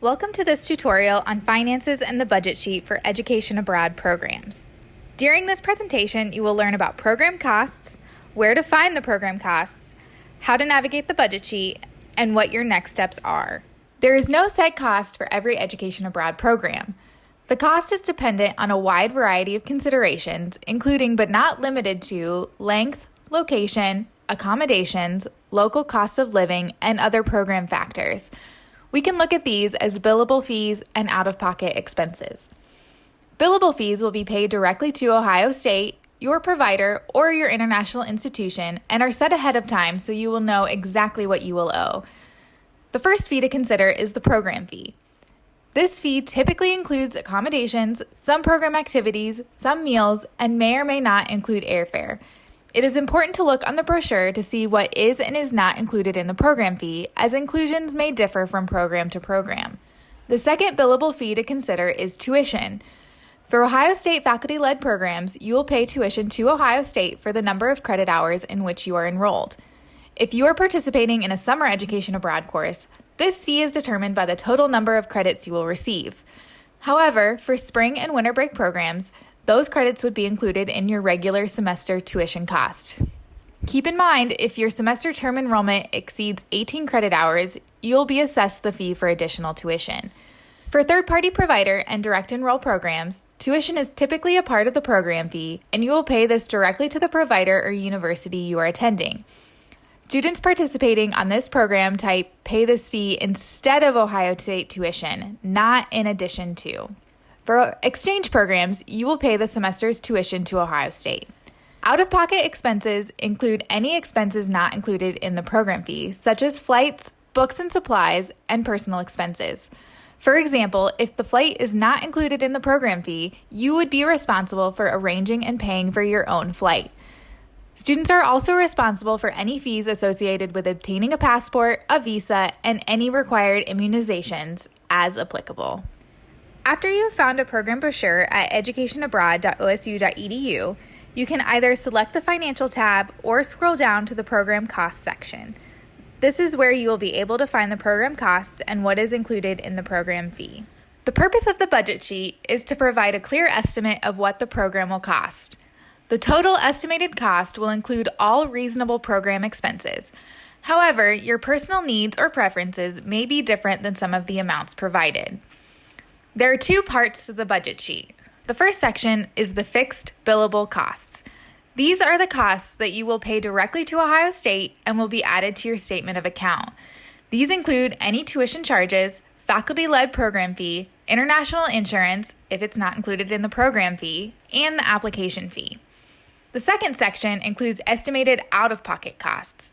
Welcome to this tutorial on finances and the budget sheet for Education Abroad programs. During this presentation, you will learn about program costs, where to find the program costs, how to navigate the budget sheet, and what your next steps are. There is no set cost for every Education Abroad program. The cost is dependent on a wide variety of considerations, including but not limited to length, location, accommodations, local cost of living, and other program factors. We can look at these as billable fees and out-of-pocket expenses. Billable fees will be paid directly to Ohio State, your provider, or your international institution, and are set ahead of time so you will know exactly what you will owe. The first fee to consider is the program fee. This fee typically includes accommodations, some program activities, some meals, and may or may not include airfare. It is important to look on the brochure to see what is and is not included in the program fee, as inclusions may differ from program to program. The second billable fee to consider is tuition. For Ohio State faculty-led programs, you will pay tuition to Ohio State for the number of credit hours in which you are enrolled. If you are participating in a summer education abroad course, this fee is determined by the total number of credits you will receive. However, for spring and winter break programs, those credits would be included in your regular semester tuition cost. Keep in mind, if your semester term enrollment exceeds 18 credit hours, you'll be assessed the fee for additional tuition. For third-party provider and direct enroll programs, tuition is typically a part of the program fee, and you will pay this directly to the provider or university you are attending. Students participating on this program type pay this fee instead of Ohio State tuition, not in addition to. For exchange programs, you will pay the semester's tuition to Ohio State. Out-of-pocket expenses include any expenses not included in the program fee, such as flights, books and supplies, and personal expenses. For example, if the flight is not included in the program fee, you would be responsible for arranging and paying for your own flight. Students are also responsible for any fees associated with obtaining a passport, a visa, and any required immunizations as applicable. After you have found a program brochure at educationabroad.osu.edu, you can either select the Financial tab or scroll down to the Program Costs section. This is where you will be able to find the program costs and what is included in the program fee. The purpose of the budget sheet is to provide a clear estimate of what the program will cost. The total estimated cost will include all reasonable program expenses. However, your personal needs or preferences may be different than some of the amounts provided. There are two parts to the budget sheet. The first section is the fixed billable costs. These are the costs that you will pay directly to Ohio State and will be added to your statement of account. These include any tuition charges, faculty-led program fee, international insurance, if it's not included in the program fee, and the application fee. The second section includes estimated out-of-pocket costs.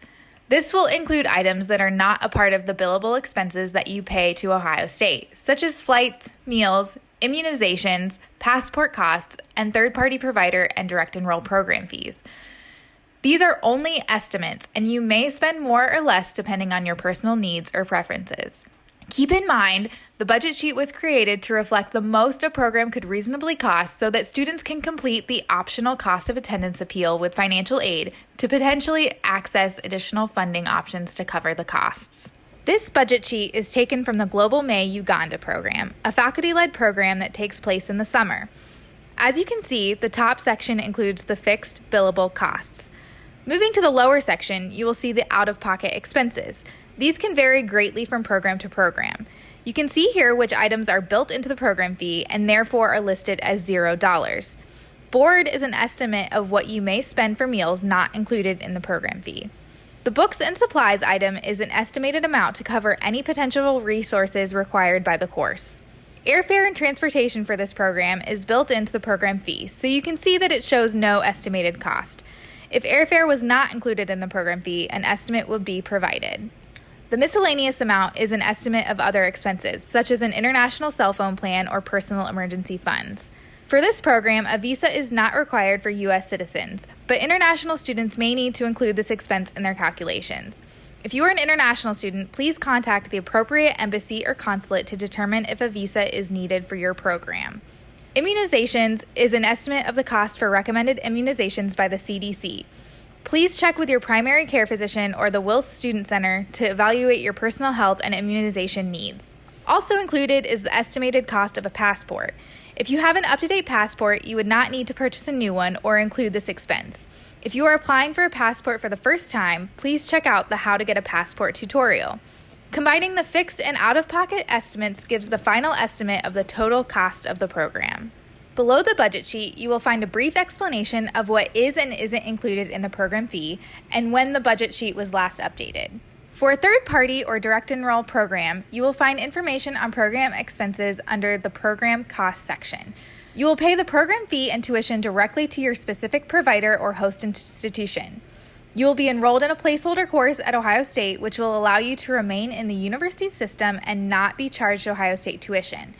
This will include items that are not a part of the billable expenses that you pay to Ohio State, such as flights, meals, immunizations, passport costs, and third-party provider and direct enroll program fees. These are only estimates, and you may spend more or less depending on your personal needs or preferences. Keep in mind, the budget sheet was created to reflect the most a program could reasonably cost so that students can complete the optional cost of attendance appeal with financial aid to potentially access additional funding options to cover the costs. This budget sheet is taken from the Global May Uganda program, a faculty-led program that takes place in the summer. As you can see, the top section includes the fixed billable costs. Moving to the lower section, you will see the out-of-pocket expenses. These can vary greatly from program to program. You can see here which items are built into the program fee and therefore are listed as $0. Board is an estimate of what you may spend for meals not included in the program fee. The books and supplies item is an estimated amount to cover any potential resources required by the course. Airfare and transportation for this program is built into the program fee, so you can see that it shows no estimated cost. If airfare was not included in the program fee, an estimate would be provided. The miscellaneous amount is an estimate of other expenses, such as an international cell phone plan or personal emergency funds. For this program, a visa is not required for U.S. citizens, but international students may need to include this expense in their calculations. If you are an international student, please contact the appropriate embassy or consulate to determine if a visa is needed for your program. Immunizations is an estimate of the cost for recommended immunizations by the CDC. Please check with your primary care physician or the Wills Student Center to evaluate your personal health and immunization needs. Also included is the estimated cost of a passport. If you have an up-to-date passport, you would not need to purchase a new one or include this expense. If you are applying for a passport for the first time, please check out the How to Get a Passport tutorial. Combining the fixed and out-of-pocket estimates gives the final estimate of the total cost of the program. Below the budget sheet, you will find a brief explanation of what is and isn't included in the program fee and when the budget sheet was last updated. For a third-party or direct enroll program, you will find information on program expenses under the program cost section. You will pay the program fee and tuition directly to your specific provider or host institution. You will be enrolled in a placeholder course at Ohio State, which will allow you to remain in the university system and not be charged Ohio State tuition.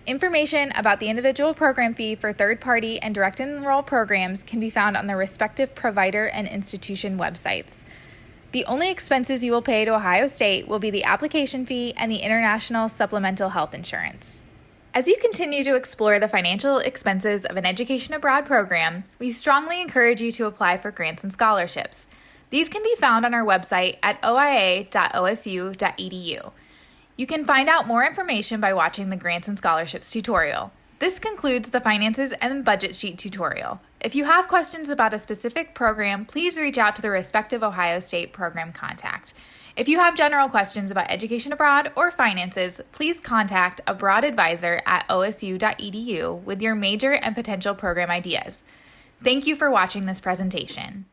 Information about the individual program fee for third-party and direct enroll programs can be found on the respective provider and institution websites. The only expenses you will pay to Ohio State will be the application fee and the International Supplemental Health Insurance. As you continue to explore the financial expenses of an education abroad program, we strongly encourage you to apply for grants and scholarships. These can be found on our website at oia.osu.edu. You can find out more information by watching the Grants and Scholarships tutorial. This concludes the Finances and Budget Sheet tutorial. If you have questions about a specific program, please reach out to the respective Ohio State program contact. If you have general questions about education abroad or finances, please contact a Abroad Advisor at osu.edu with your major and potential program ideas. Thank you for watching this presentation.